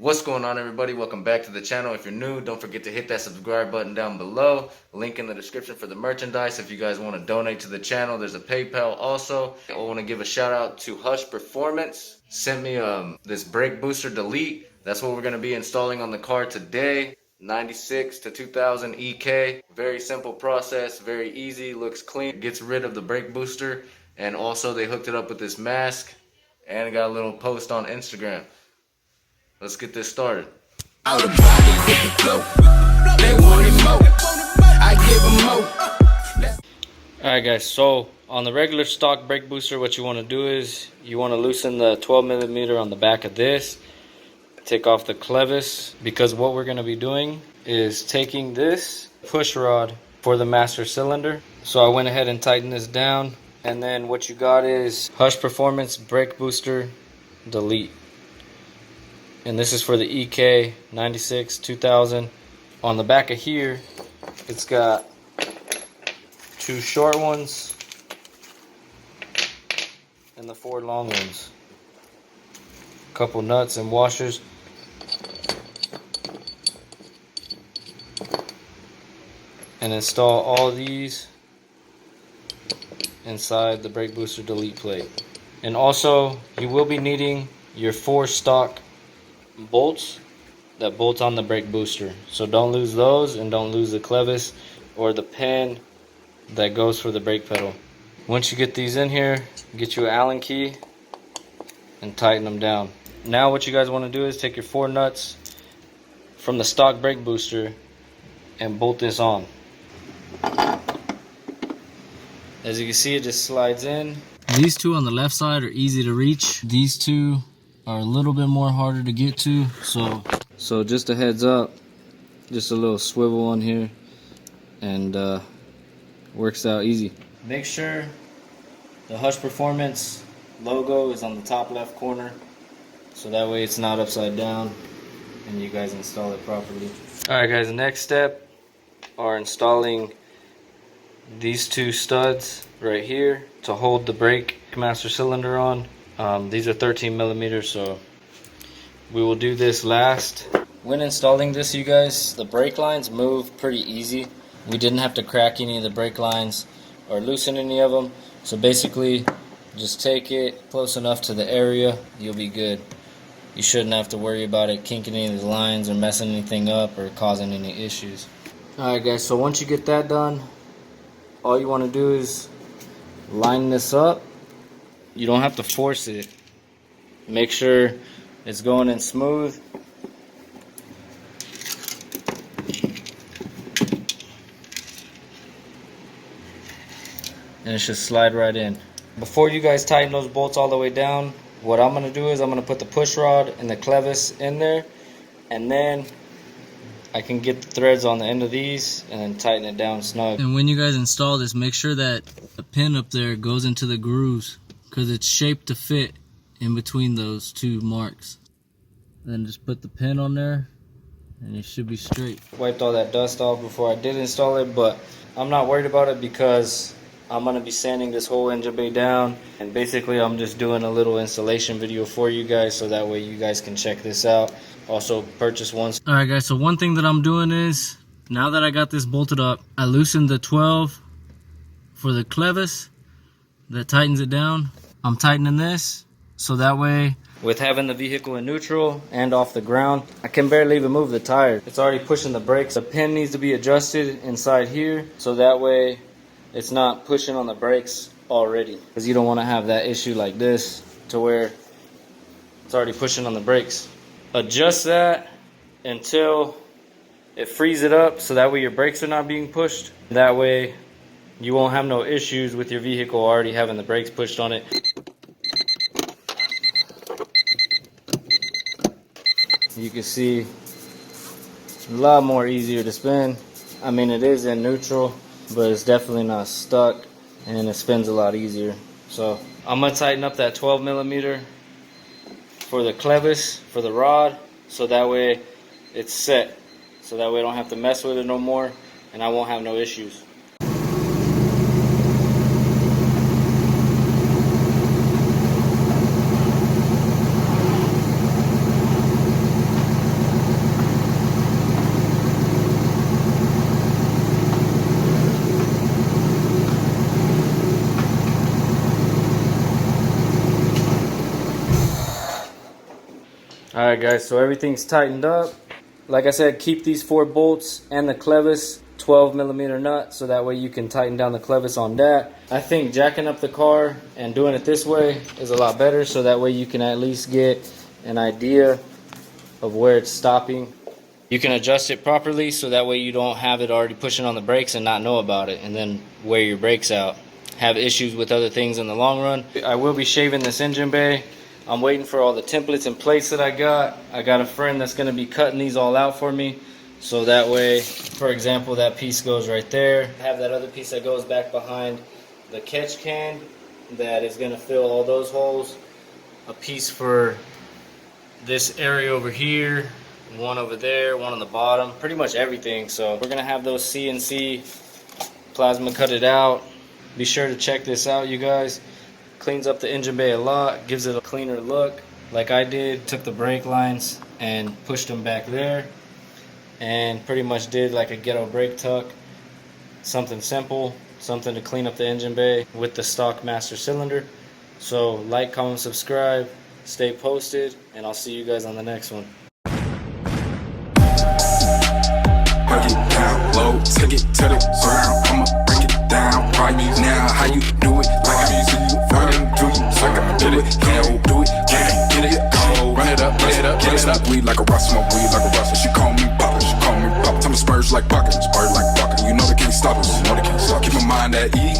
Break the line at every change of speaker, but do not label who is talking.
What's going on, everybody? Welcome back to the channel. If you're new, don't forget to hit that subscribe button down below. Link in the description for the merchandise. If you guys want to donate to the channel, there's a PayPal also. I want to give a shout out to Hush Performance. Sent me this brake booster delete. That's what we're going to be installing on the car today. 96 to 2000 EK. Very simple process, very easy, looks clean. Gets rid of the brake booster, and also they hooked it up with this mask and got a little post on Instagram. Let's get this started. All the bodies hit the flow. They want it more. I give them more. Alright guys, so on the regular stock brake booster, what you want to do is you want to loosen the 12mm on the back of this. Take off the clevis, because what we're going to be doing is taking this push rod for the master cylinder. So I went ahead and tightened this down, and then what you got is Hush Performance brake booster delete. And this is for the EK 96 2000. On the back of here, it's got two short ones and the four long ones. A couple nuts and washers. And install all these inside the brake booster delete plate. And also, you will be needing your 4 stock bolts that bolt on the brake booster, so don't lose those, and don't lose the clevis or the pin that goes for the brake pedal. Once you get these in here, get you an Allen key and tighten them down. Now what you guys want to do is take your 4 nuts from the stock brake booster and bolt this on. As you can see, it just slides in. These two on the left side are easy to reach. These two are a little bit more harder to get to, so just a heads up, just a little swivel on here, and works out easy. Make sure the Hush Performance logo is on the top left corner, so that way it's not upside down and you guys install it properly. Alright guys, the next step are installing these 2 studs right here to hold the brake master cylinder on. These are 13mm, so we will do this last. When installing this, you guys, the brake lines move pretty easy. We didn't have to crack any of the brake lines or loosen any of them, so basically just take it close enough to the area, you'll be good. You shouldn't have to worry about it kinking any of the lines or messing anything up or causing any issues. Alright guys, so once you get that done, all you want to do is line this up. You don't have to force it. Make sure it's going in smooth. And it should slide right in. Before you guys tighten those bolts all the way down, what I'm going to do is I'm going to put the push rod and the clevis in there, and then I can get the threads on the end of these and then tighten it down snug. And when you guys install this, make sure that the pin up there goes into the grooves, because it's shaped to fit in between those 2 marks. Then just put the pin on there and it should be straight. Wiped all that dust off before I did install it, but I'm not worried about it because I'm going to be sanding this whole engine bay down, and basically I'm just doing a little installation video for you guys so that way you guys can check this out. Also purchase one. Alright guys, so one thing that I'm doing is, now that I got this bolted up, I loosened the 12 for the clevis that tightens it down. I'm tightening this so that way, with having the vehicle in neutral and off the ground, I can barely even move the tire. It's already pushing the brakes. The pin needs to be adjusted inside here so that way it's not pushing on the brakes already, because you don't want to have that issue like this to where it's already pushing on the brakes. Adjust that until it frees it up so that way your brakes are not being pushed. That way you won't have no issues with your vehicle already having the brakes pushed on it. You can see a lot more easier to spin. I mean, it is in neutral, but it's definitely not stuck, and it spins a lot easier. So I'm gonna tighten up that 12mm for the clevis, for the rod, so that way it's set. So that way I don't have to mess with it no more, and I won't have no issues. Alright guys, so everything's tightened up. Like I said, keep these 4 bolts and the clevis 12mm nut, so that way you can tighten down the clevis on that. I think jacking up the car and doing it this way is a lot better, so that way you can at least get an idea of where it's stopping. You can adjust it properly, so that way you don't have it already pushing on the brakes and not know about it, and then wear your brakes out. Have issues with other things in the long run. I will be shaving this engine bay. I'm waiting for all the templates and plates that I got. I got a friend that's going to be cutting these all out for me. So that way, for example, that piece goes right there. I have that other piece that goes back behind the catch can that is going to fill all those holes. A piece for this area over here, one over there, one on the bottom, pretty much everything. So we're going to have those CNC plasma cut it out. Be sure to check this out, you guys. Cleans up the engine bay a lot, gives it a cleaner look. Like I did, took the brake lines and pushed them back there, and pretty much did like a ghetto brake tuck. Something simple, something to clean up the engine bay with the stock master cylinder. So like, comment, subscribe, stay posted, and I'll see you guys on the next one.
Break it down low, take it to the ground. I'ma break it down right now. How you do it? Like I mean, see you running, do you? Like I did it, can't do it, get it, cold. Run it up, get it up. Weed like a rust, smoke weed like a rust. She call me Papa, she call me Papa. Tell me spurs like bucket, spurs like bucket. You know they can't stop us, you know they can't stop. Keep my mind at ease.